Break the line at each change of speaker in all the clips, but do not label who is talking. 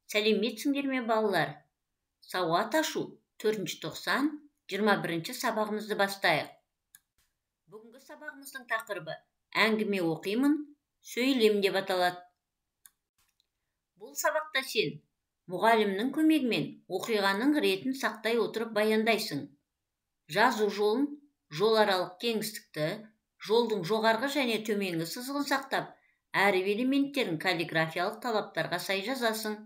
Сәлеметсіңдер ме балалар? Сауат ашу 4-90 21 сабағымызды бастайық. Бүгінгі сабағымыздың тақырыбы әңгіме оқимын, сөйлем деп аталады. Бұл сабақта сен мұғалімнің көмегімен оқиғаның ретін сақтай отырып баяндайсың. Жазу жолын, жол аралық кеңістікті, жолдың жоғарғы және төменгі сызығын сақтап, әріп элементтерін каллиграфиялық талаптарға сай жазасың.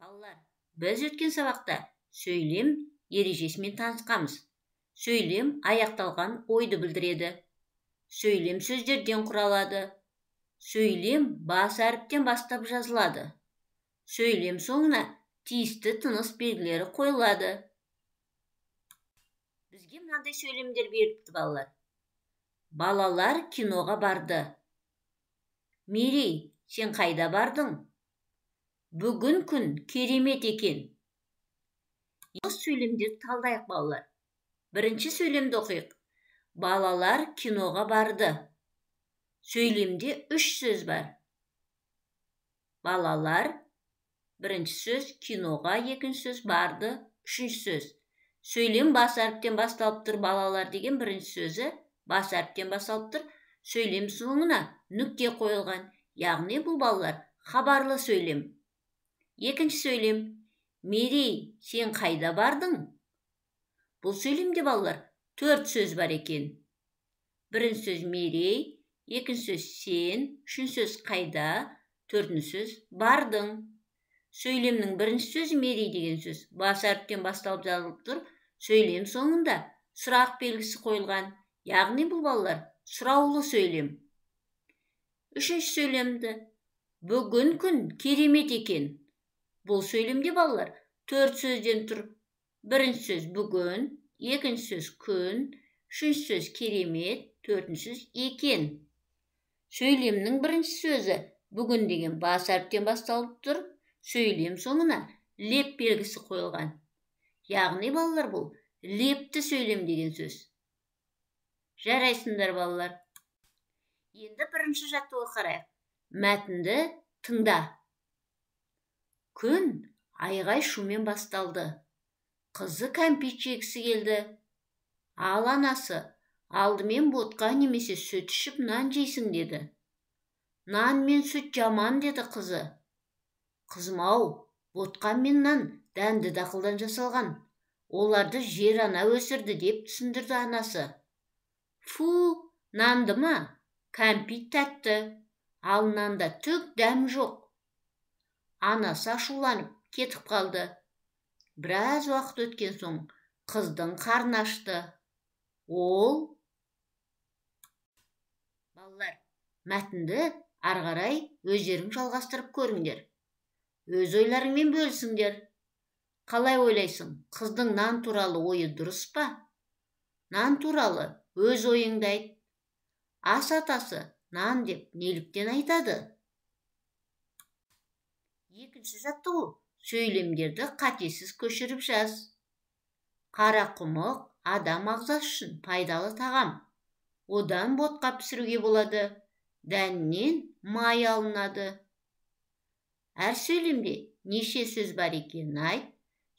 Балалар, біз өткен сабақта сөйлем ережесімен танысқанбыз. Сөйлем аяқталған ойды білдіреді. Сөйлем сөздерден құралады. Сөйлем бас әріптен бастап жазылады. Сөйлем соңына тиісті тыныс белгілері қойылады. Бізге мынандай сөйлемдер беріпті балалар. Балалар киноға барды. Мерей, сен қайда бардың? Бүгін күн керемет екен. Осы сөйлемдерді талдайық балалар. Бірінші сөйлемді оқиық. Балалар киноға барды. Сөйлемде 3 сөз бар. Балалар, бірінші сөз, киноға, екінші сөз, барды, үшінші сөз. Сөйлем бас әріптен басталып тұр, балалар деген бірінші сөзі бас әріптен басталып тұр. Сөйлем соңына нүкте қойылған. Яғни бұл балалар хабарлы сөйлем. Екінші сөйлем. Мерей, сен қайда бардың? Бұл сөйлемде балалар 4 сөз бар екен. Бірінші сөз Мерей, екінші сөз сен, үшінші сөз қайда, төртінші сөз бардың. Сөйлемнің бірінші сөзі Мерей деген сөз бас әріптен басталып жазылып тұр. Сөйлем соңында сұрақ белгісі қойылған. Яғни бұл балалар сұраулы сөйлем. Үшінші сөйлемді. Бүгін күн керемет екен. Бұл сөйлемде балалар 4 сөзден тұр. Бірінші сөз бүгін, екінші сөз күн, үшінші сөз керемет, төртінші сөз екен. Сөйлемнің бірінші сөзі бүгін деген бас әріптен басталып тұр. Сөйлем соңына леп белгісі қойылған. Яғни балалар бұл лепті сөйлем деген сөз. Жарайсыңдар балалар. Енді бірінші жаттығуға қарайық. Мәтінді тыңда. Күн айғай шумен басталды. Қызы кәмпит жегісі келді. Ал анасы, алдымен ботқа немесе сүт ішіп нан жейсің деді. Нан мен сүт жаман деді қызы. Қызым-ау, ботқа мен нан дәнді дақылдан жасалған. Оларды жер ана өсірді деп түсіндірді анасы. Фу, нанды ма? Кәмпит тәтті. Ал нанда түк дәм жоқ. Анасы ашуланып кетіп қалды. Біраз уақыт өткен соң қыздың қарны ашты. Ол балалар, мәтінді ары қарай өздерің жалғастырып көріңдер. Өз ойларыңмен бөлісіңдер. Қалай ойлайсың? Қыздың нан туралы ойы дұрыс па? Нан туралы өз ойыңды айт. Ас атасы нан деп неліктен айтады? Екінші жаттығу. Сөйлемдерді қатесіз көшіріп жаз. Қарақұмық адам ағзасы үшін пайдалы тағам. Одан ботқа пісіруге болады. Дәнінен май алынады. Әр сөйлемде неше сөз бар екенін айт.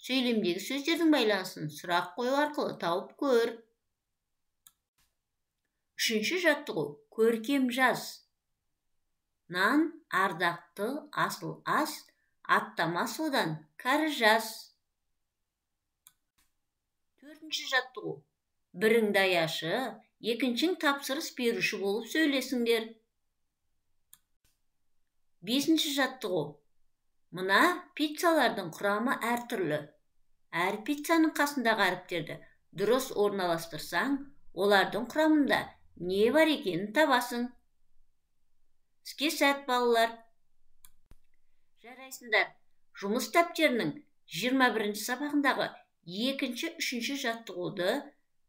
Сөйлемдегі сөздердің байланысын сұрақ қою арқылы тауып көр. Үшінші жаттығу. Көркем жаз. Нан ардақты асыл ас, аттамас одан кәрі жаз. Төртінші жаттығу. Бірің даяшы, екіншің тапсырыс беруші болып сөйлесіңдер. Бесінші жаттығу. Мына пиццалардың құрамы әртүрлі. Әр пиццаның қасындағы әріптерді дұрыс орналастырсаң, олардың құрамында не бар екенін табасың. Іске сәт балалар. Жарайсыңдар. Жұмыс дәптерінің 21 сабағындағы екінші, үшінші жаттығуды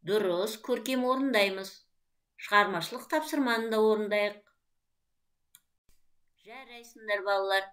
дұрыс көркем орындаймыз. Шығармашылық тапсырманы да орындайық. Жарайсыңдар балалар.